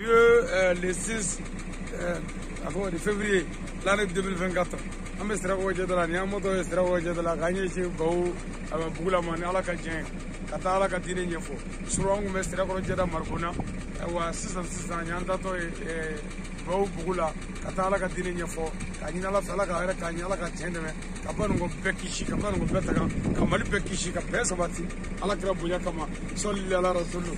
Le 6 de février l'année 2024 an bɛ sira ko jɛda la ni an mɔtɔ ye sira ko jɛda la k'an ɲɛsin bawo Bugula ma ni Ala ka diɲɛ ka taa Ala ka diinɛ ɲɛfɔ surɔ an kun bɛ sirakɔrɔ jɛda Marikona wa sisan y'an tatɔ ye bawo Bugula ka taa Ala ka diinɛ ɲɛfɔ ka ɲini Ala fɛ Ala ka yɛrɛ k'a ɲɛ Ala ka tiɲɛ dɛmɛ ka baninko bɛɛ kisi ka baninko bɛɛ taga ka Mali bɛɛ kisi ka bɛɛ sabati Ala kira bonya kama sɔli ala rasulu.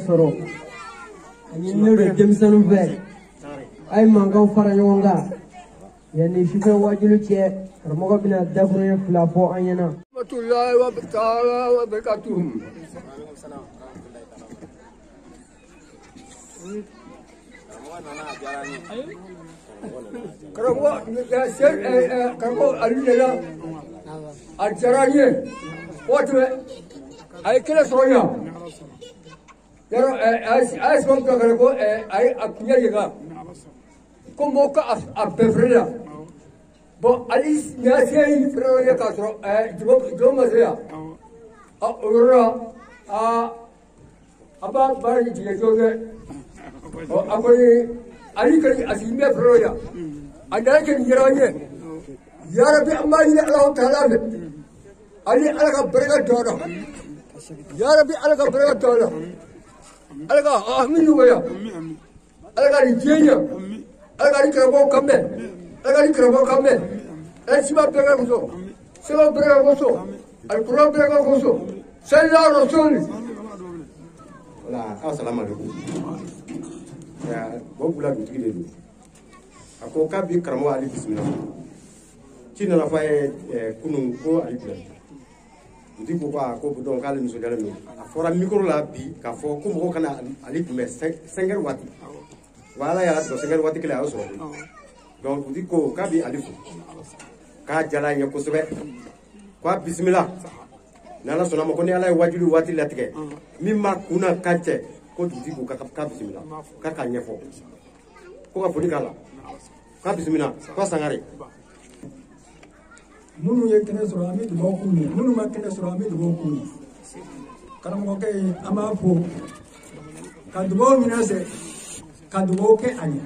soro ani nure demsanu be ay mangaw fara nyonga yani shife wajulu che ramogo bina dabru fla fo anyana rahmatullahi wa ta'ala wa barakatuh karamo ya ser karamo alila aljaranye watu ay kila soya yaro as bom ka karako ay akunya yega como ka abefreda bo alis nyasei pro ya kasro jo masya ora aba bari je joge akoni ali kali asimbe pro ya ada kan yaranye ya rabbi amani allah taala ali alaka baraka dodo ya rabbi alaka baraka dodo alaka aminu ya alaka rijenya alaka rikrabo kambe alaka rikrabo kambe esiba pega kuso seba pega kuso alquran pega kuso sallallahu rasul wala assalamu alaikum ya bogula bitigi de ako kabi karamo ali bismillah kina na faye kunun ko ali bila ndi ko ko don kala muso dala mi afora micro la bi ka fo ko mo kana ali kumbe 5 wati wala ya do 5 wati kala so donc ndi ko kabi ali fu ka jala nya ko sobe ko bismillah nana sona mo ko ni ala wajulu wati latike mimma kuna kache ko ndi ko ka bismillah ka nya fo ko ka fodi kala ka bismillah ko sangare munu yekene soro ami do bokuni munu makene soro ami do bokuni karamo ke amafo kadugo minase kadugo ke ani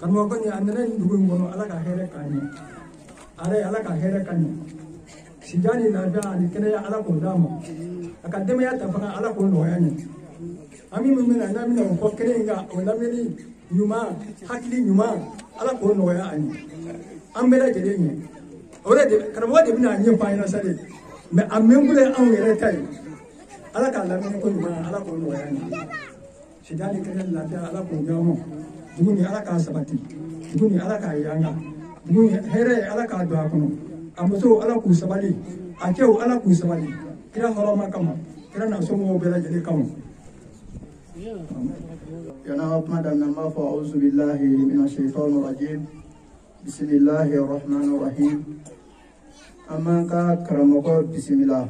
karamo ko ni andana ndugo ngono ala ka here kani are ala ka here kani sijani na da ni kene ya ala ko damo akademe ya tafana ala ko no yani ami mumena na mina ko kene nga wala meni nyuma hakili nyuma ala ko no ya ani ambela jedenye ore de karamo de bina nyi fa ina sale me amembule an yere tay ala ka la men ko nyuma ala ko no ya ni sidani kene la da ala ko jamo duguni ala ka sabati duguni ala ka yanga duguni here ala ka do akono amuso ala ku sabali akeu ala ku sabali kira horoma kama kira na somo bela jeli kamu yana madam namba fa auzu billahi minash shaitanir rajim bismillahir rahmanir rahim amma ka karamoko bismillah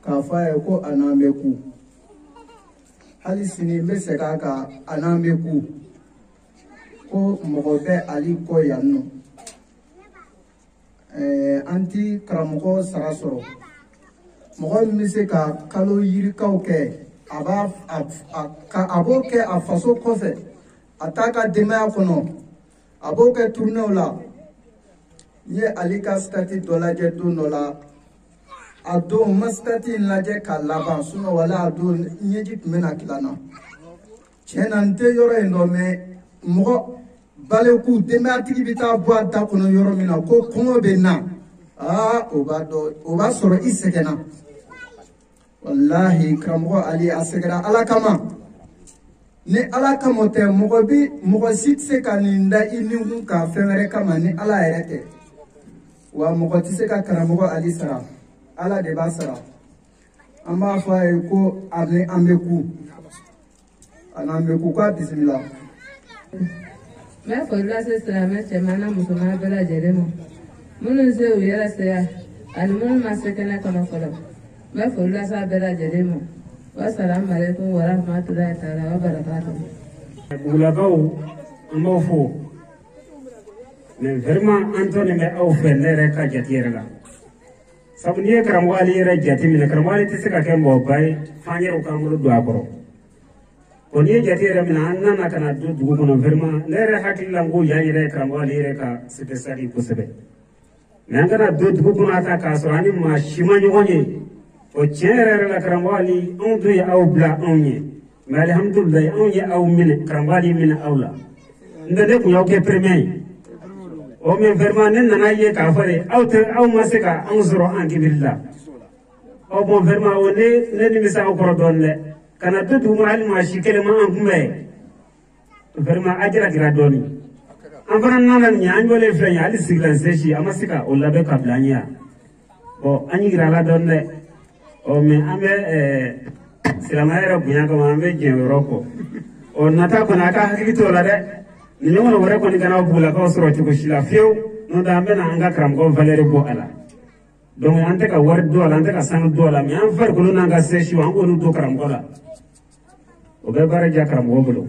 ka fa ko anameku hali sini be se ka anameku ko mogobe ali ko yanno anti karamoko sarasoro mogo mi se ka kalo yirikaw kɛ abo kɛ a faso kɔfɛ a t'a ka denbaya kɔnɔ a b'o kɛ tournéw la n ye ale ka stati dɔ lajɛ don dɔ la a don n ma stati in lajɛ ka laban wala a don ɲɛji tun bɛna tila n na tiɲɛ na n tɛ yɔrɔ in dɔn mɛ mɔgɔ baleku denbayatigi bɛ taa bɔ a da kɔnɔ yɔrɔ min na ko kɔngɔ bɛ na o b'a sɔrɔ i sɛgɛnna wallahi karamɔgɔ ali a sɛgɛnna ala kama ni ala kama tɛ mɔgɔ si tɛ se ka nin da i nikun ka fɛn wɛrɛ kama ni ala yɛrɛ tɛ wa mɔgɔ tɛ se ka karamɔgɔ ali sara ala de b'a sara an b'a fɔ a ye ko an bɛ ku n'an bɛ ku k'a bisimila. N bɛ foli lase silamɛ cɛman n'a musoman bɛɛ lajɛlen ma minnu se u yɛrɛ se yan ani minnu ma se kɛnɛ kɔnɔ fɔlɔ n bɛ foli lase a bɛɛ lajɛlen ma wasalamu aleykum wa rahmatulahi taala wa barakatuhu. Bugulakaw an b'aw fo mais vraiment an tɔnin bɛ aw fɛ ne yɛrɛ ka jate yɛrɛ la sabu n'i ye karamɔgɔ ali yɛrɛ jate minɛ karamɔgɔ ali tɛ se ka kɛ mɔgɔba ye f'an yɛrɛw k'an bolo don a kɔrɔ. N'i ye jate yɛrɛ minɛ an nana ka na don dugu kɔnɔ vraiment ne yɛrɛ hakili la n ko yan yɛrɛ karamɔgɔ ale yɛrɛ ka spécial ye kosɛbɛ mais an kana don dugu kɔnɔ a ta k'a sɔrɔ an ni maa si ma ɲɔgɔn ye o tiɲɛ yɛrɛ yɛrɛ la karamɔgɔ ali anw dun ye aw bila anw ye mais alihamudulilayi anw ye aw minɛ karamɔgɔ ali minɛ aw la n tɛ ne kun y'aw kɛ premier ye o mais vraiment ne nana ye k'a fɔ de aw ma se ka anw sɔrɔ an kibiri la ɔ bon vraiment o ne nimisa aw kɔrɔ dɔɔnin dɛ. Kana to dugu hali maa si kelen ma an kunbɛn vraiment a gira dɔɔni an fana nana nin ye an jɔlen filɛ nin ye hali sigilan sɛsi an ma se ka o labɛn ka bila an ye yan bon an gira la dɔɔni dɛ mais an bɛ silamɛya yɛrɛ bonya kama an bɛ jɛn yɔrɔ kɔ nata kɔni a ka hakili t'o la dɛ nin ɲɔgɔn wɛrɛ kɔni kana bugulakaw sɔrɔ cogo si la fiyewu n'o tɛ an bɛ na an ka karamɔgɔ valeur bɔ a la donc an tɛ ka wari don a la an tɛ ka sanu don a la mais an farikolo n'an ka sɛsiw an k'olu don karamɔgɔ la. O bɛ baara diya karamɔgɔ bolo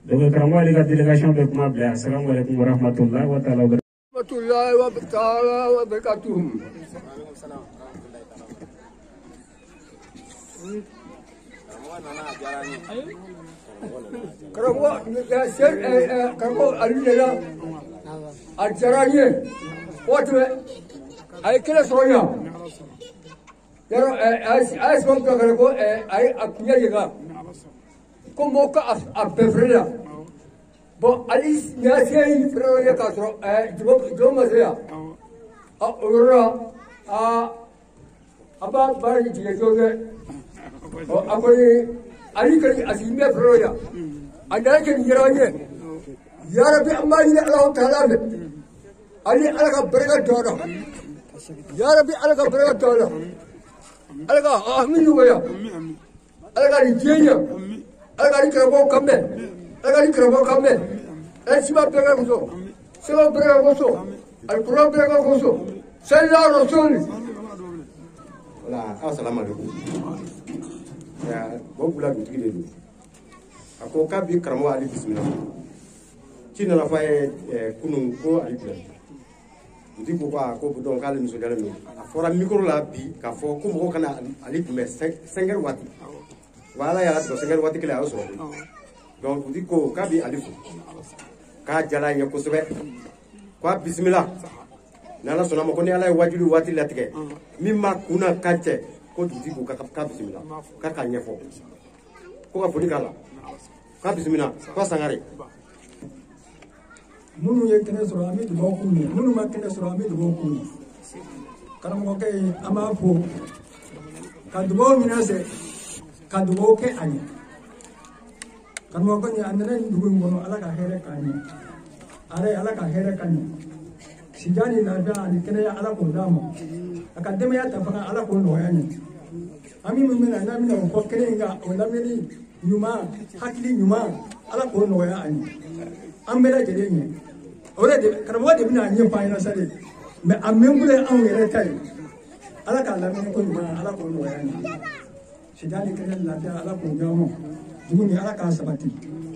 donc karamɔgɔ ale ka délégation bɛ kuma bila assalamu alaikum wa rahmatullahi wa taala wa barakatuh. Karamɔgɔ ali yɛrɛ a diyara n ye o tɛmɛ a ye kɛnɛ sɔrɔ yan yarɔ a ye sɛbɛn bila ka na ko a ye a kun ɲɛ kan ko mɔgɔ ka a bɛɛ feere la bon ali ɲa se yi feere ye k'a sɔrɔ jɔn ma se yan o yɔrɔ la a b'a baara tigɛ jɔn kɛ a kɔni ali kɔni a sigi bɛ feere yan a nana kɛ nin yɛrɛ ye yarabi an b'a ɲini ala ta'ala fɛ ali ala ka barika don a la yarabi ala ka barika don a la ala ka hamdu nɔgɔya ala ka nin diɲɛ ɲɛ ala ka nin karamɔgɔw kan mɛn ala ka nin karamɔgɔw kan mɛn ala siba bɛɛ ka kosɔn sɛbɛn bɛɛ ka kosɔn alikuran bɛɛ ka kosɔn sɛlila rasuli. Wala assalamu alaikum o bula dutigi de don a ko k'a bi karamɔgɔ ali bisimila ci nana fɔ a ye kunun ko ali bila dutigi ko ko donc k'ale nisɔndiyalen don a fɔra micro la bi k'a fɔ ko mɔgɔw kana ali kunbɛn 5 heures waati wa ala y'a sɔrɔ 5 heures waati kelen a y'o sɔrɔ donc dutigi ko k'a bi ali fo k'a jala n ye kosɛbɛ k'a bisimila n'ala sɔnna ma ko ni ala ye wajibi waati latigɛ min ma kunna kan cɛ ko dutigi ko k'a bisimila k'a k'a ɲɛfɔ ko ka foli k'a la k'a bisimila k'a sangare. Minnu ye kɛnɛ sɔrɔ an bɛ dugawu k'u ye minnu ma kɛnɛ sɔrɔ an bɛ dugawu k'u ye karamɔgɔkɛ an b'a fo ka dugawu minɛ fɛ ka dugawu kɛ a ɲɛ karamɔgɔkɛ a nana nin dugu in kɔnɔ ala ka hɛrɛ k'a ɲɛ ala ka hɛrɛ k'a ɲɛ sijan ni lafiya ani kɛnɛya ala k'o d'a ma a ka denbaya ta fana ala k'o nɔgɔya ɲɛ ami mun mena na mina ko kerenga o na meni nyuma hakili nyuma ala ko no ya ani ambela jere ni ore de karamo de bina nyi fa ina sare me amembule an yere tai ala ka la meni ko nyuma ala ko no ya ni sidali kenen la ta ala ko jamo duguni ala ka sabati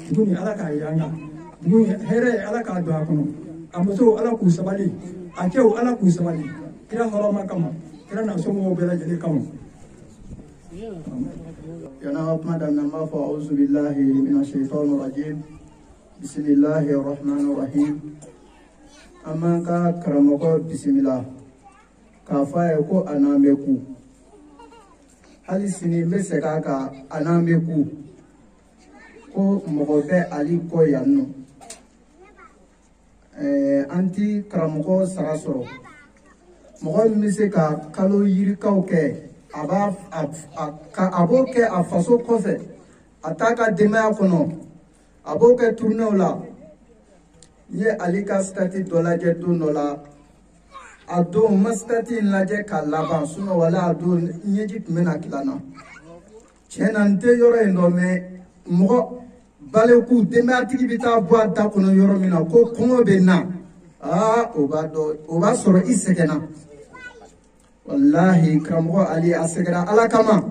duguni ala ka yanga duguni here ala ka do akono amuso ala ku sabali akeu ala ku sabali kira horoma kama kira na so mo bela jere kama يا مدام نمافو أعوذ بالله من الشيطان الرجيم بسم الله الرحمن الرحيم أمانك كرمكو بسم الله كافايكو أناميكو هل سني مسكاكا أناميكو كو مغوبة عليكو يانو أنتي كرمكو سراسرو مغول مسكا كالو يريكاو كي abo ke a faso kɔfɛ a t'a ka denbaya kɔnɔ a b'o kɛ tournéw la n ye ale ka stati dɔ lajɛ don dɔ la a don n ma stati in lajɛ ka laban wala a don ɲɛji tun bɛna tila n na tiɲɛ na n tɛ yɔrɔ in dɔn mɛ mɔgɔ baleku denbayatigi bɛ taa bɔ a da kɔnɔ yɔrɔ min na ko kɔngɔ bɛ na o b'a sɔrɔ i sɛgɛnna. Wallahi karamɔgɔ ali a sɛgɛra ala kama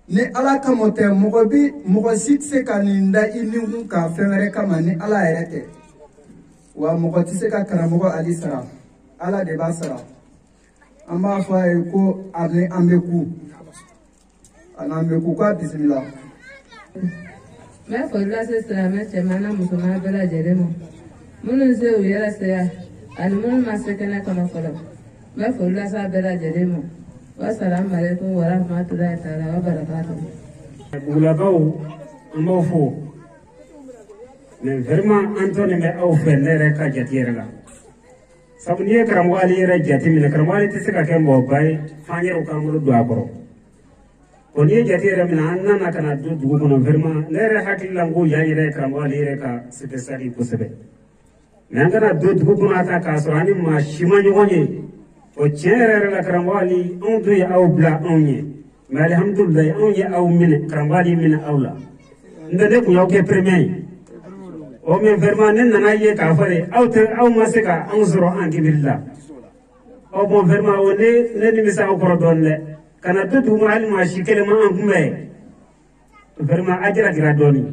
ni ala kama tɛ mɔgɔ si tɛ se ka nin da i ni kun ka fɛn wɛrɛ kama ni ala yɛrɛ tɛ wa mɔgɔ tɛ se ka karamɔgɔ ali sara ala de b'a sara an b'a fɔ a ye ko an bɛ ku n'an bɛ ku k'a bisimila. n bɛ foli lase silamɛ cɛman n'a musoman bɛɛ lajɛlen ma minnu se u yɛrɛ se yan ani minnu ma se kɛnɛ kɔnɔ fɔlɔ. n bɛ foli lase a bɛɛ lajɛlen ma wasalamu aleykum wa rahmatulahi taala wa barakatuh. Bugulakaw an b'aw fo mais vraiment an tɔnin bɛ aw fɛ ne yɛrɛ ka jate yɛrɛ la sabu n'i ye karamɔgɔ ali yɛrɛ jate minɛ karamɔgɔ ali tɛ se ka kɛ mɔgɔba ye f'an yɛrɛw k'an bolo don a kɔrɔ o n'i ye jate yɛrɛ minɛ an nana ka na don dugu kɔnɔ vraiment ne yɛrɛ hakili la n ko yan yɛrɛ ye karamɔgɔ ali yɛrɛ ka spécial ye kosɛbɛ mais an kana don dugu kɔnɔ ta k'a sɔrɔ an ni maa si ma ɲɔgɔn ye. O tiɲɛ yɛrɛ la karamɔgɔ ali anw dun ye aw bila anw ye mais alihamudulilayi anw ye aw minɛ karamɔgɔ ali minɛ aw la n tɛ ne kun y'aw kɛ premier ye o mais vraiment ne nana ye k'a fɔ de aw ma se ka anw sɔrɔ an kibiri la o bon vraiment o ne nimisa aw kɔrɔ dɔɔnin dɛ ka na to dugu ma hali maa si kelen ma an kunbɛn vraiment a jalakira dɔɔnin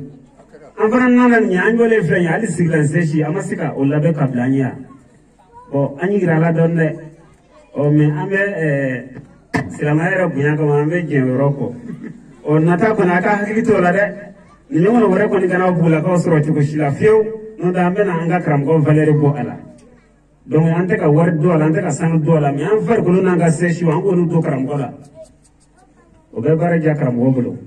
an fana nana nin ye an jɔlen filɛ nin ye hali sigilan sesi an ma se ka o labɛn ka bila an ye yan bon an yira la dɔɔnin dɛ. Mais an bɛ silamɛya yɛrɛ bonya kama an bɛ jɛn yɔrɔ kɔ nata kɔni a ka hakili t'o la dɛ nin ɲɔgɔn wɛrɛ kɔni kana bugulakaw sɔrɔ cogo si la fiyewu n'o tɛ an bɛ na an ka karamɔgɔ valeur bɔ a la donc an tɛ ka wari don a la an tɛ ka sanu don a la mais an farikolo n'an ka sɛsiw an k'olu don karamɔgɔ la o bɛ baara diya karamɔgɔ bolo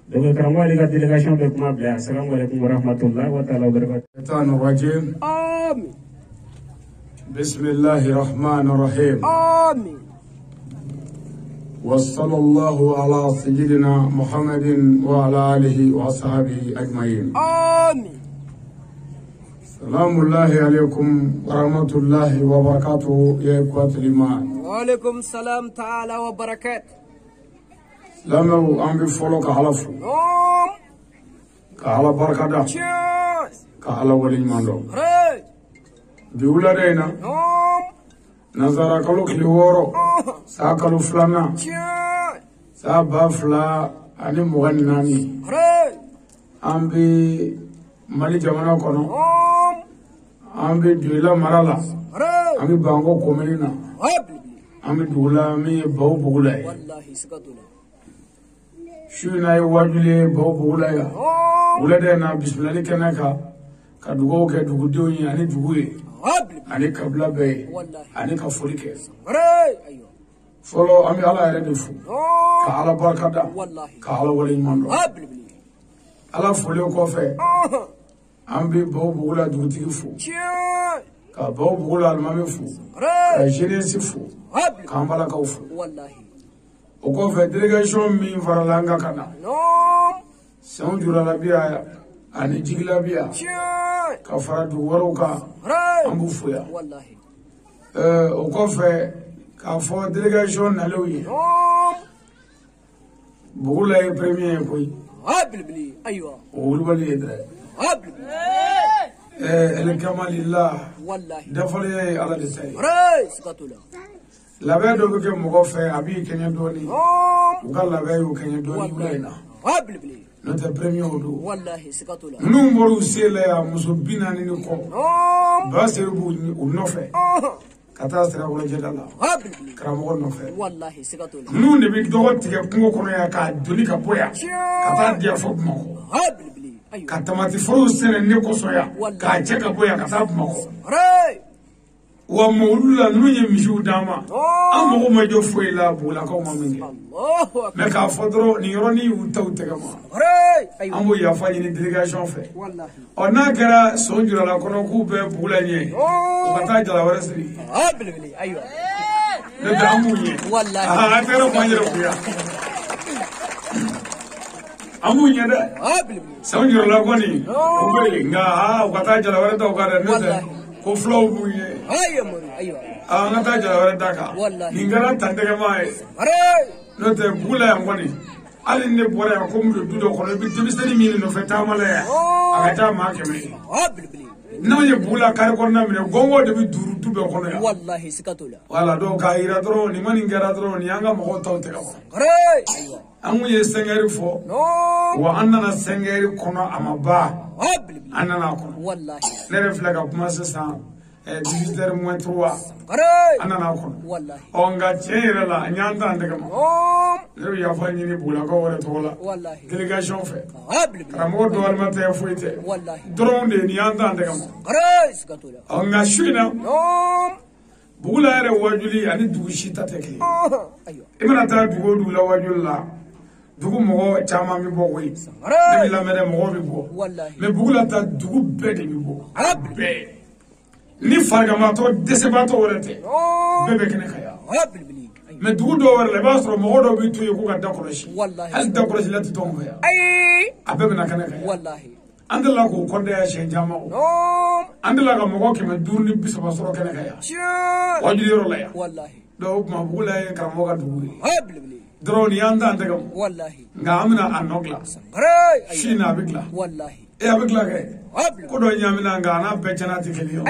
donc karamɔgɔ ale ka délégation bɛ kuma bila yan salamu aleykum wa rahmatulahi wa taala wa barakatuh. بسم الله الرحمن الرحيم آمين وصلى الله على سيدنا محمد وعلى آله وصحبه أجمعين آمين سلام الله عليكم ورحمة الله وبركاته يا إخوة الإيمان وعليكم السلام تعالى وبركاته لما أمبي فولو كهلفو كهلا بركة كهلا ولي ماندو biwula dena nazara kalo kiliworo sa kalo flana sa ba fla ani mugan nani ambi mali jamana kono ambi duila marala ambi bango komenina ambi dula mi baw bugula wallahi sikatuna shuna yi wajule baw bugula ya wula dena bismillah kenaka ka dugo ke dugu doni ani dugu ani kabila bɛɛ ye ani ka foli kɛ fɔlɔ an bɛ ala yɛrɛ de fo ka ala barika da ka ala wale ɲuman dɔn ala foli kɔfɛ an bɛ baw bugula dugutigi fo ka baw bugula alimami fo ka jeunesse fo k'an balakaw fo o kɔfɛ délégation min farala an kan ka na sanw jurala bi ani jigila bi ka fara dugu wɛrɛw kan an b'u fo yan o kɔfɛ k'a fɔ délégation nalenw ye بقول له بريمير كوي هابلبلي ايوه وولولي يدري هابلبلي الكمال لله والله دفلي على لساني ريس قتله لا بيدو بك مغفى أبي كن يدوني وقال لا بيو كن يدوني بلينا هابلبلي نت بريمير دو والله سقطله نمبر سيلا مسبينا نيكو بس يبو ونوفى كتاسرا ولا جدلا هابلبلي كرامو نوفى والله سقطله نون نبي دوت كونغو كونيا كادوني كبويا كتا ديا فوق مكو هابلبلي ايوه كتماتي فروس سنة نيكو سويا كاجا كبويا كتا مكو ري ومولولا نوني مشو داما أمو ما جو فويلا بولا كوما مني الله اكبر مكا فدرو نيروني وتاو تكما ري ايوه أمو يافاني نديليغاسيون في والله أنا كرا سونجرا لا كونو كوبي بولا ني وكتا جلا ورسلي هابلبلي ايوه ندامو ني والله أترى مانجرا فيا أمو ني ده هابلبلي سونجرا لا كوني كوبي نغا وكتا جلا وردا وكذا نسه كوفلو بوي ايوه مري ايوه ngata jala wala daka والله ningara tandega mai ري note bula yangoni ali ne bora ya ko mudo dudo ko bi tibisani mini no feta mala ya agata ma keme هابلبلي na ye bula kare ko na mine gongo de bi duru dube ko ya والله سقطله wala do ka ira dro ni mani ngara dro ni anga mo to te ko ري ايوه amu ye sengeri fo wa annana sengeri kono amaba هابلبلي annana ko والله ne reflega kuma sa 18h moins 3 ري annana ko والله onga chere la nyanda ndega mo le ya fa ni bula ko wala to la والله délégation fait هابلبلي ramo do alma te fuite والله drone de ni anda ndega mo ري سقطله onga shina نوم bula re wajuli ani dugu shita teke ايوه imana ta dugu dula wajul la dugu mo chama mi bo koy de la mere mo bi bo والله me bula ta dugu be de mi bo be ni fargama to desebato worete bebe kene kaya هابلبلي me dugu do wor le basro mo do bi tuye ko ga dakoroshi والله hal dakoroshi la titomba ya اي abebe na kene kaya والله andala ko konde ya shen jama o نوم andala ga mo ke me durni bisaba soro kene kaya شان wajuli yoro la ya والله do ma bula e karamo ga dugu هابلبلي drone yanda ndegam والله nga amina anogla ري ايوه shina bigla والله e abigla ke هابلبلي ko do nyamina nga na bechana tikeliyo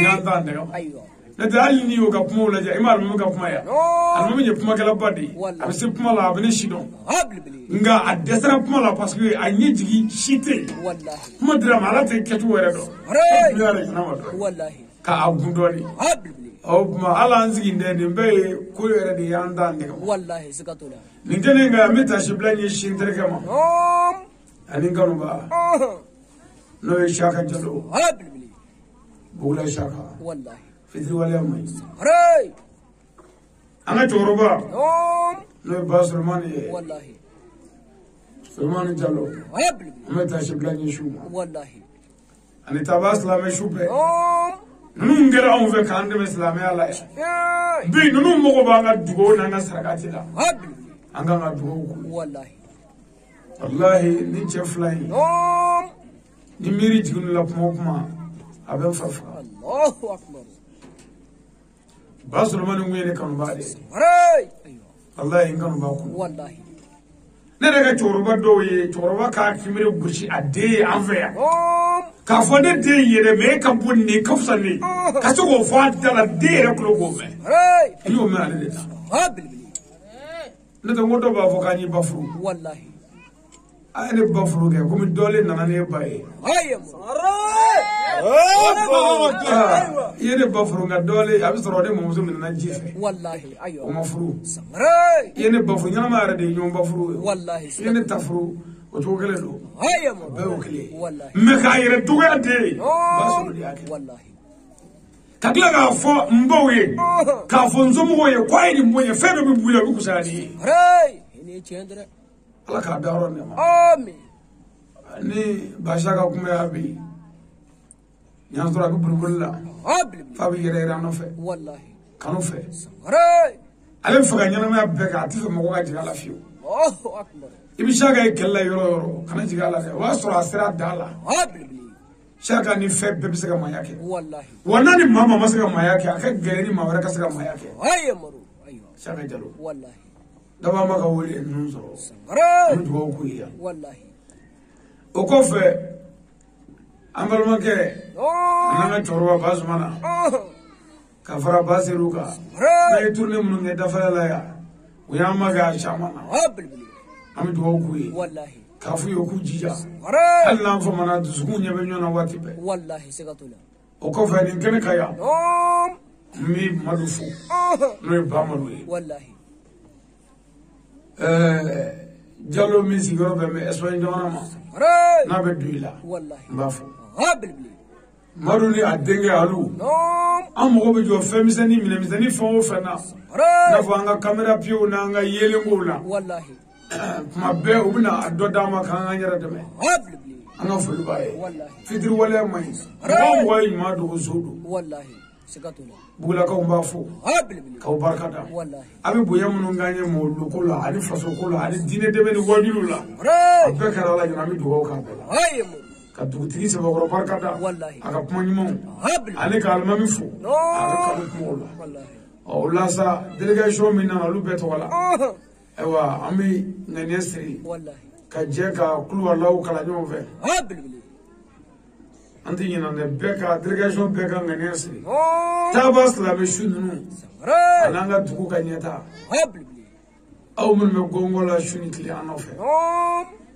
yanda ndegam ايوه na dali ni yo ga kuma wala ja imal mo ga kuma ya نوم almo me kuma kala badi Wallahi. abi se kuma la abine shidon هابلبلي nga a desra kuma la parce que anye jigi shite والله kuma dira mala te ketu were do ري yare na ma do والله ka agundoni هابلبلي o ma ala nzigi ndende mbe ko yere de yanda ndegam والله سقطله ningene nga mita shiblanye shintere kama نوم ani nganu ba no ye shaka jalo هابلبلي bula shaka والله fitri wala mai ري anga choroba نوم no ye basulman ye والله sulman jalo هابلبلي mita shiblanye shuma والله ani tabas la me shupe نوم nunu ngera on ve kande me islami ala ياي bi nunu mogo ba nga dugo na nga sarakati la هابلبلي anga nga dugo ku والله wallahi ni cheflai نوم ni miri jigunu la kuma aben fafa الله اكبر basulman ngene kanu ba de ري ايوه wallahi nganu ba ku والله ne daga choroba do ye choroba ka kimire gushi ade anveya نوم ka fo ne de yere me ka bunni ka fsani ka so go fo dala de re ko go me ري yo me ale de هابلبلي ne to ngodo ba fo ka ni bafru والله ay ne bafru ke ko mi dole nana ne baye هيا yene bafru nga dole abi soro de mo muso min na jife والله o ايوه ma furu ري yene bafru nyama ma de nyom bafru والله yene tafru o to gele do هيا be o kele والله me ka yere duga de basu de ake والله kakila ka fo mbowe ka fo nzomo ye kwai ni mboye febe bi buya bi kusani ري هني تشندره ala ka daro ne ma امين ni basha ka kuma ya bi nyan sura bi bulbulla هابلبلي fa bi yere rano fe والله kanu fe ري ale faga nyana ma be ka ati fe mo ka jiga la fiu الله اكبر ibi shaka e kella yoro yoro kana jiga la de wa sura asira dala هابلبلي shaka ni fe be bi se ka mayake والله wana ni mama ma se ka mayake aka gere ni ma wara ka se ka mayake هيا مرو ايوه shaka jalo والله daba ma ka wele nun sɔrɔ an dugawu k'u ye wallahi o kɔfɛ an balimakɛ n'an ka cɛkɔrɔba Basumana ka fara Basiru kan n'a ye tournée minnu kɛ dafara la yan u y'an makɛ a caman na an bɛ dugawu k'u ye wallahi k'a f'u ye k'u jija hali n'an famana dusukun ɲɛ bɛ ɲɔgɔn na waati bɛɛ wallahi siga t'o la o kɔfɛ nin kɛnɛ ka yan n bɛ Madu fo n'o ye Bamadu ye wallahi Jalo min sigiyɔrɔ bɛn bɛ Espagne jamana ma n'a bɛ don i la n b'a fɔ Madu ni a denkɛ Alu an mago bɛ jɔ fɛn misɛnnin minɛnmisɛnnin fɛn o fɛn na i n'a fɔ an ka caméra pieds n'an ka yeelenkow la tuma bɛɛ u bɛna a dɔ d'an ma k'an k'an yɛrɛ dɛmɛ an ka foli b'a ye fitiri waleya man ɲi mɔgɔ ye ɲuman dogo so don Bugulakaw b'a fɔ k'aw barika da a bɛ bonya minnu k'an ye mɔloko la ani fasoko la ani diinɛ dɛmɛ ni wajulu la a bɛɛ kɛra Ala ɲɛna an bɛ dugawu k'a bɛɛ la ka dugutigi Sɛbɛkɔrɔ barika da a ka kuma ɲumanw ani ka alimami fo a ka kalo kumaw la o la sa délégation min nana olu bɛɛ tɔgɔ la ayiwa an bɛ ŋaniya siri ka jɛ ka kuluwalaw kalan ɲɔgɔn fɛ an tɛ ɲinɛ dɛ bɛɛ ka délégation bɛɛ ka ŋaniya siri taaba silamɛ su ninnu a n'an ka dugu ka ɲɛtaa aw minnu bɛ gɔngɔ la su ni tile an nɔfɛ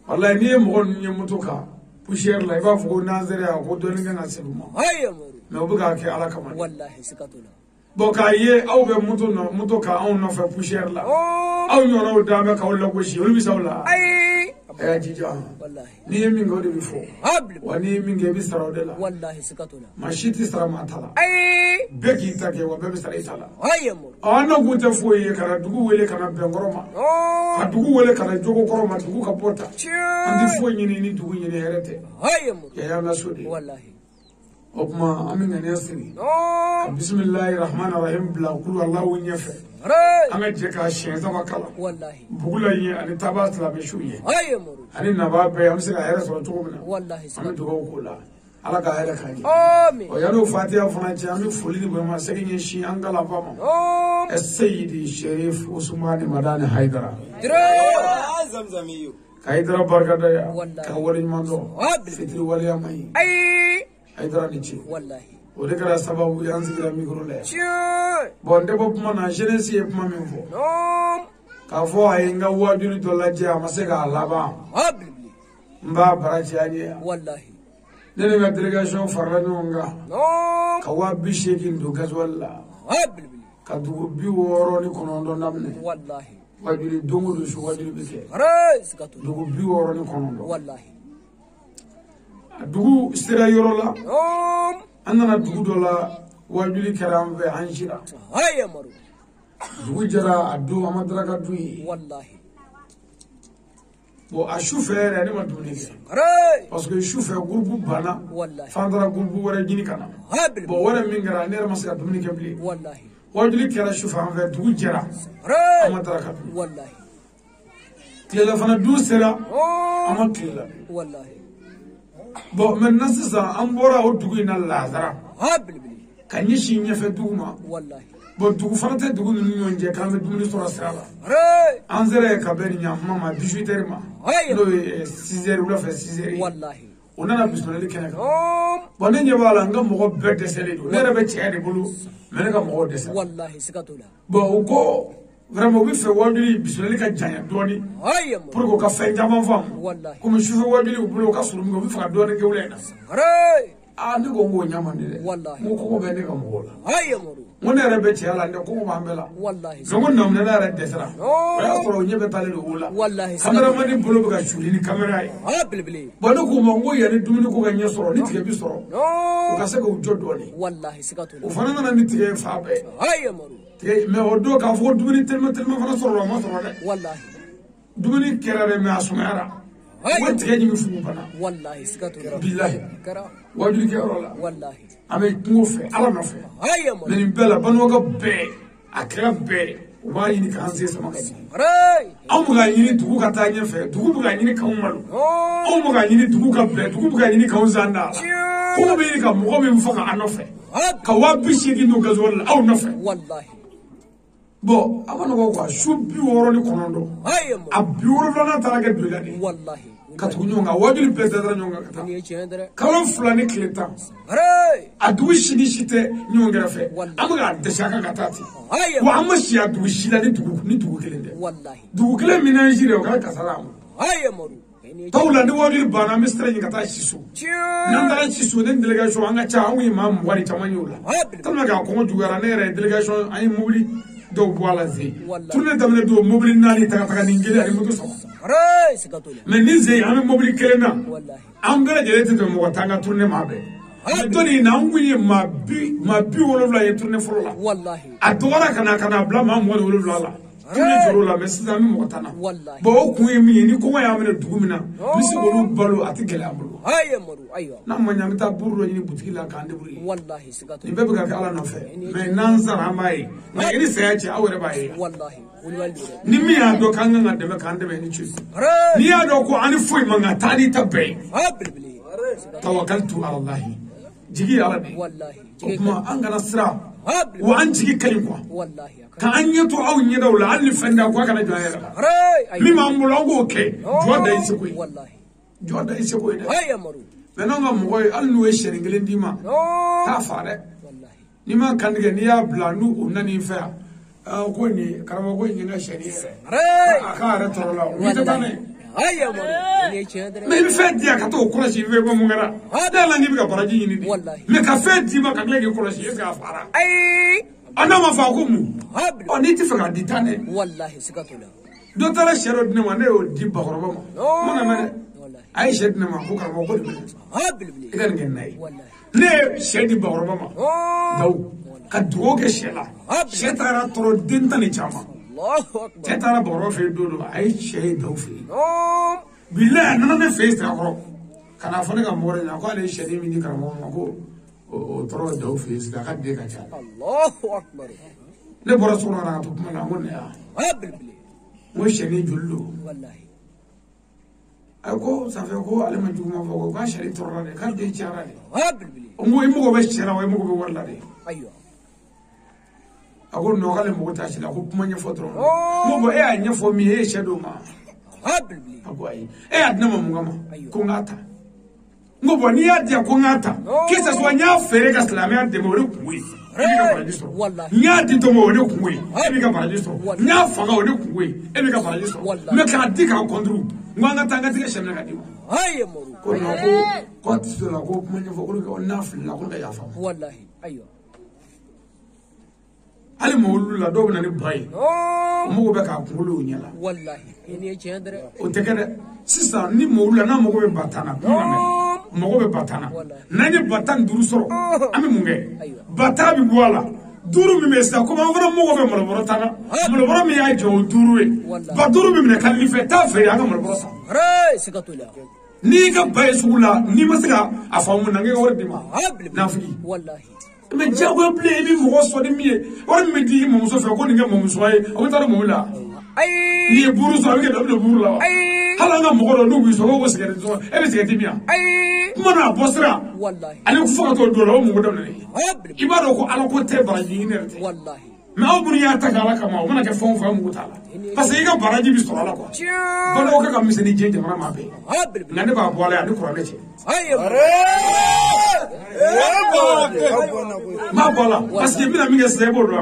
walayi n'i ye mɔgɔ ninnu ye moto kan poussière la i b'a fɔ ko nanzɛrɛya ko dɔɔnin kan ka se u ma mais u bɛ k'a kɛ Ala kama bon k'a ye aw bɛ moto kan anw nɔfɛ poussière la aw ɲɔgɔnnaw dalen bɛ k'aw lagosi olu bɛ s'aw la a y'a jija n'i ye min kɛ o de bɛ fɔ wa n'i ye min kɛ i bɛ sara o de la maa si tɛ sara maa ta la bɛɛ k'i ta kɛ wa bɛɛ bɛ sara i ta la an n'o kun tɛ foyi ye ka na dugu wele ka na bɛnkɔrɔ ma ka dugu wele ka na jogo kɔrɔ ma dugu ka bɔ ta an tɛ foyi ɲini ni dugu ɲini hɛrɛ tɛ yaya n ka so de o kuma an bɛ ŋaniya siri ka bisimilahi rahmani rahim bila kuluwalaw ɲɛfɛ an ka jɛ k'a siɲɛ saba kalan Bugula ye ani taaba silamɛ su ye ani naba bɛɛ an bɛ se ka hɛrɛ sɔrɔ cogo min na an bɛ dugawu k'o la Ala ka hɛrɛ k'an ye o yan'o fatiha fana cɛ an bɛ foli ni bonya segin ɲɛsin an kalafa ma Seyidi Sherif Usumani Madani Haidara ka Haidara barika da yan ka wale ɲuman dɔn fitiri waleya man ɲi Haidara ni ce o de kɛra sababu ye an sigira micro la yan bon n tɛ bɔ kuma na jeunesse ye kuma min fɔ k'a fɔ a ye n ka wajuli dɔ lajɛ a ma se k'a laban n b'a bara caya n ye ne ni n ka délégation farala ɲɔgɔn kan ka 80,000 don gasoil la ka dugu 69 daminɛ wajuli don o don su wajuli bɛ kɛ dugu 69 a dugu sera yɔrɔ la an nana dugu dɔ la wajuli kɛra an fɛ an sira dugu jɛra a don an ma daraka dun ye bon a su fɛ yɛrɛ ne ma dumuni kɛ parce que su fɛ groupe banna f'an taara groupe wɛrɛ ɲini ka na bon wɛrɛ min kɛra ne yɛrɛ ma se ka dumuni kɛ bilen wajuli kɛra su fɛ an fɛ dugu jɛra an ma daraka dun tilelafana dun sera an ma tilela bon maintenant sisan an bɔra o dugu in na Lazara ka ɲɛsin ɲɛfɛ dugu ma bon dugu fana tɛ dugu ninnu ɲɔgɔn cɛ k'an bɛ dumuni sɔrɔ sira la an sera ka bɛn nin ɲakuma ma 18 heures ma n'o ye 6 heures wula fɛ 6 heures o nana bisimilali kɛnɛ kan bon ne ɲɛ b'a la n ka mɔgɔ bɛɛ dɛsɛlen don ne yɛrɛ bɛ cɛya de bolo mais ne ka mɔgɔw dɛsɛ bon u ko vraiment u bɛ fɛ wajuli bisimilali ka janya dɔɔni pour que u ka fɛn caman faamu komi sufɛ wajuli u bolo u ka surun min kɛ u bɛ fɛ ka dɔɔni kɛ wula in na ne ko n k'o ɲa man di dɛ n ko kɔngɔ bɛ ne ka mɔgɔw la n ko ne yɛrɛ bɛ cɛya la n tɛ kɔngɔ b'an bɛɛ la mais n ko namunɛla yɛrɛ dɛsɛra o y'a sɔrɔ o ɲɛ bɛ taalen don o la caméraman bolo bɛ ka suuli ni caméra ye bon ne k'u ma n ko yanni dumuni ko ka ɲɛ sɔrɔ ni tigɛ bi sɔrɔ u ka se k'u jɔ dɔɔni o fana nana ni tigɛ ye fa bɛɛ mais o don k'a fɔ ko dumuni teliman fana sɔrɔla o ma sɔrɔ dɛ dumuni kɛra dɛ mais a sumayara o tigɛ ɲimi fugu bana bilahi wajuli kɛyɔrɔ la an bɛ kungo fɛ Ala nɔfɛ mais nin bɛɛ la Baniwaka bɛɛ a kɛra bɛɛ u b'a ɲini k'an sen sama ka jigin anw bɛ ka ɲini dugu ka taa ɲɛfɛ dugu bɛ ka ɲini k'anw malo anw bɛ ka ɲini dugu ka bɛn dugu bɛ ka ɲini k'anw zan da la kungo bɛ ɲini ka mɔgɔ min faga an nɔfɛ ka 80,000 don gasoil la aw nɔfɛ bon amana ko quoi su bi woro ni konondo a bi woro fana tara ke bilani wallahi katugu nyonga wajuli pesdra nyonga kata ni chendra kalon fulani kleta adu shini shite nyonga fe amaga deshaka katati wa amashi adu shila ni dugu kelende wallahi dugu kele minanjire o kala kasalamu moru tawla ni wajuli bana mistra nyinga ta shisu nandara shisu den delegation anga cha awu imam wari tamanyola tamna ga ko jugara ne delegation ay mobili do boala zi tourne damne do mobili nani taka ni ngeli ari mudu sama mais ni ze ame mobili kelena am bela jelete do mo tanga tourne mabe doni na nguye ma bi wolofla ye tourne folola wallahi adora kana bla ma mo wolofla la tourne joro la mais ça mo tana bo ku yemi ni ko ya amene dugumina bisi wolu balo atigele amulu moru ayo na manya mita burro ni butiki la kande buri wallahi sigato ni bebe ka ala no fe mais nanzara mai na ini se ya ci awre ba ye wallahi ni mi ya do kan nga de me kan de ni ci ni ya do ko ani foi manga tani tabbe tawakkaltu ala allah jigi ala bi wallahi kuma an gana sira wa an jigi kai kwa wallahi ka an yato aw nya dawla an fanda kwa kana jaya mi ma mulango ke joda isi ko wallahi joda isi ko de moru menonga moy al nuwe sheringelen dima ta fare wallahi ni ma kandige ni ya blandu unani fa ko ni karama ko ni na shari'a akara torola wita tane moru ni chendra me fe dia ka to kurashi ve mo ngara ada la ni bi ka baraji ni wallahi me ka fe di ma ka lege kurashi eska fara ana ma fa ko mu oni ti fa ka ditane wallahi sikatola do tara shero dine ma ne o di bakoroba ma na mane ay shedna ma ko karama ko de idan gen nay ne shedi bakoroba ma daw ka duo ke shela shetara toro dentane chama Allahu akbar shetara boro fe do ay shay daw fe billah nana ne fe sta ko kana fone ga more na ko ale shedi mi ni karama ma ko o toro daw fe sta ka de ka cha Allahu akbar ne boro sura na to kuma na ngone ya mo shedi jullo wallahi ako ça fait ko ale ma juma ko ka shedi toro de ka de chara de o mo imo be chara o imo be wala de ayo ako no kale mo ta shila ko kuma nya fotoro mo bo e anya fo mi e shedo ma ako ai e adna mo ngama ko ngata ngo bo ni adia ko ngata kisa so nya fere ka islamia de mo re kuwe wallahi nya di to mo re kuwe e bi ka paradiso nya fa ga o re kuwe e bi ka paradiso me ka di ka kondru nganga tanga tika shemna ka di moru ko no ko tsela ko kuma nya fo ko na fila ko da ya fa wallahi ayo ali mawulu la do bena ni bay mo be ka kungulu nyala wallahi ni chendra o tekere sisa ni mawulu la na mo be batana mo be batana nani batan duru soro ami munge bata bi wala duru mi mesa ko ma fara mo be mo boro tana mo boro mi ya jo duru e ba duru mi ne kan mi fe ta fe ya mo boro sa sikatula ni ka bay sugula ni masika afamu nange wardi ma na fi wallahi mais jago ble bi mo so de mi or mi di mo so fe ko ni mo so ay o ta mo la ni buru so ke do buru la hala nga mo do no bi so ko sigere so e be sigere mi mo na bosra wallahi ale ko fo to do la mo do ne ibado ko ala ko te baraji ne wallahi mais o buru ya ta kala kama o na ke fon fa mo ta la parce que ga baraji bi so la ko bado ka mi se ni je jamana ma be ngane ba bo ala ni ko ne che ma bola parce que mina minga sebo do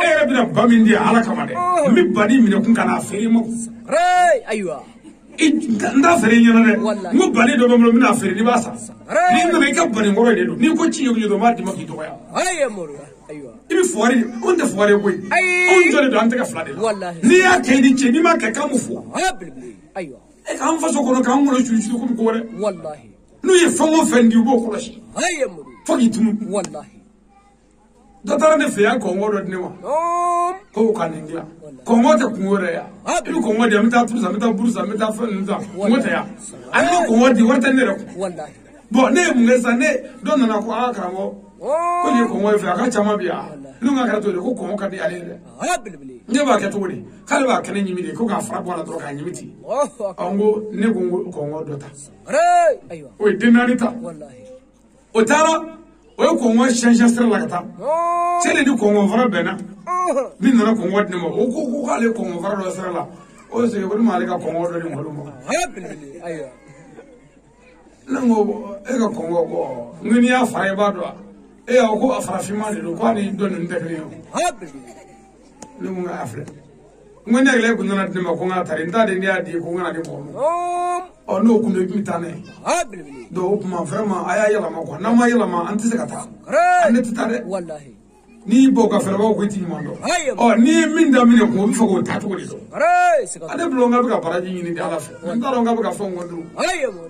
e bina bamindi ala kama de mi bani mina kun kana fere mo aywa nda fere nyana de mo bani do mo mina fere ni basa ni no me ka bani ngoro de do ni ko ci yogu do ma di ma ki to ya moro aywa ibi fori on de fori ko on jole do ante ka flade wallahi ni ya ke di che ni ma ka kamu fo aywa e kan fa so ko kan ngoro chu chu ko ko re wallahi no ye fango fendi bo ko shi moro fogi tunu wallahi dotara ne fe ya ko ngodo ne wa ko ka ne ngla ko ngote ku ngore ya ibi ko ngode amita tusa amita burusa amita fa nza ngote ya ani ko ngodi warta ne ro wallahi bo ne mungesa ne don na ko aka mo ko ne ko ngwe fe aka chama biya lunga ka to ko ko ka di ale ne ba ka to woni kala ba kana nyimi de ko ka fara bola to ka nyimiti ongo ne ko ngodo ta aywa o dinarita wallahi o tara o ye kɔngɔ sɛnsɛn sira la ka taa cɛ de ni kɔngɔ fara bɛnna min nana kɔngɔ di ne ma o ko k'ale kɔngɔ fara dɔ sira la o ye sɛgɛn ko ne ma ale ka kɔngɔ dɔ di malo ma ne ko e ka kɔngɔ ko n ko n'i y'a fara i b'a dɔn e y'a ko a farafinma de don k'ale dɔ nin tɛ kelen ye ne ko n ka filɛ n ko ne yɛrɛ kun nana di ne ma ko n ka tari n t'a de ne y'a di ko n kana di mɔgɔ ma n'o kun bɛ taa ne ye donc o tuma vraiment a y'a yɛlɛma quoi n'an ma yɛlɛma an tɛ se ka taa ne tɛ taa dɛ n'i y'i bɔ ka fɛrɛ b'a fɔ ko i tɛ ɲuman dɔn n'i ye min daminɛ kun o bɛ fɛ k'o taa cogo de dɔn ale bolo n ka bɛ ka baraji ɲini di ala fɛ n t'a dɔn n ka bɛ ka fɛn kɔnturu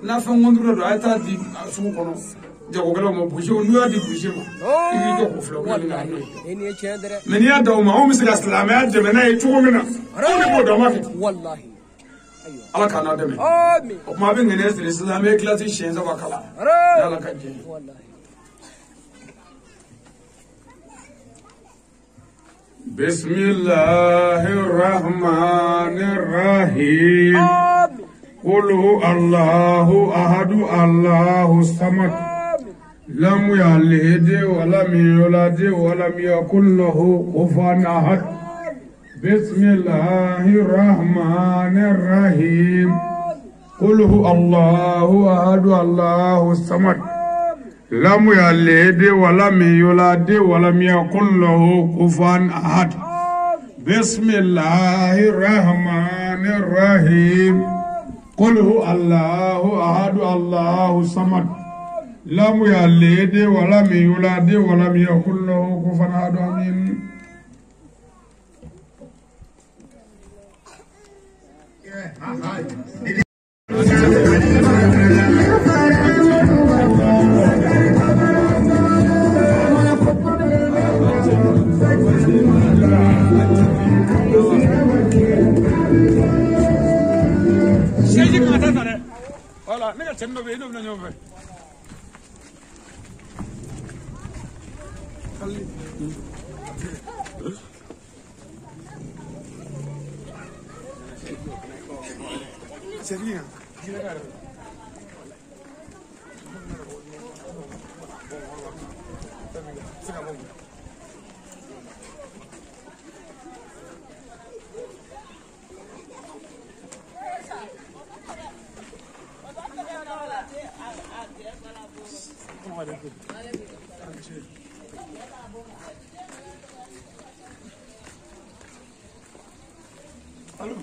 n'a fɛn kɔnturu don a ye taa di sugu kɔnɔ jagokɛlaw ma boucher n'u y'a di boucher ma i b'i jɔ k'o filɛ o ka nin ka n'o ye mais n'i y'a da o ma anw bɛ se ka silamɛya dɛmɛ n'a ye cogo min na anw de b'o dɔn ma kɛ ala k'an n'a dɛmɛ o tuma a bɛ ŋɛnɛ siri sisan an bɛ kilasi siɲɛ saba kalan ni ala ka jɛ ye بسم الله الرحمن الرحيم قل هو الله أحد الله الصمد لم يلد ولم يولد ولم يكن له كفوا أحد بسم الله الرحمن الرحيم قل هو الله أحد الله الصمد لم يلد ولم يولد ولم يكن له كفوا أحد بسم الله الرحمن الرحيم قل هو الله أحد الله الصمد لم يلد ولم يولد ولم يكن له كفوا أحد آمين Voilà, ne ka cɛ dɔ bɛ yen n'o bɛna ɲɔgɔn fɛ. Cɛtigi yan, jinɛ ka yɛrɛ. Se ka bɔ. Allô?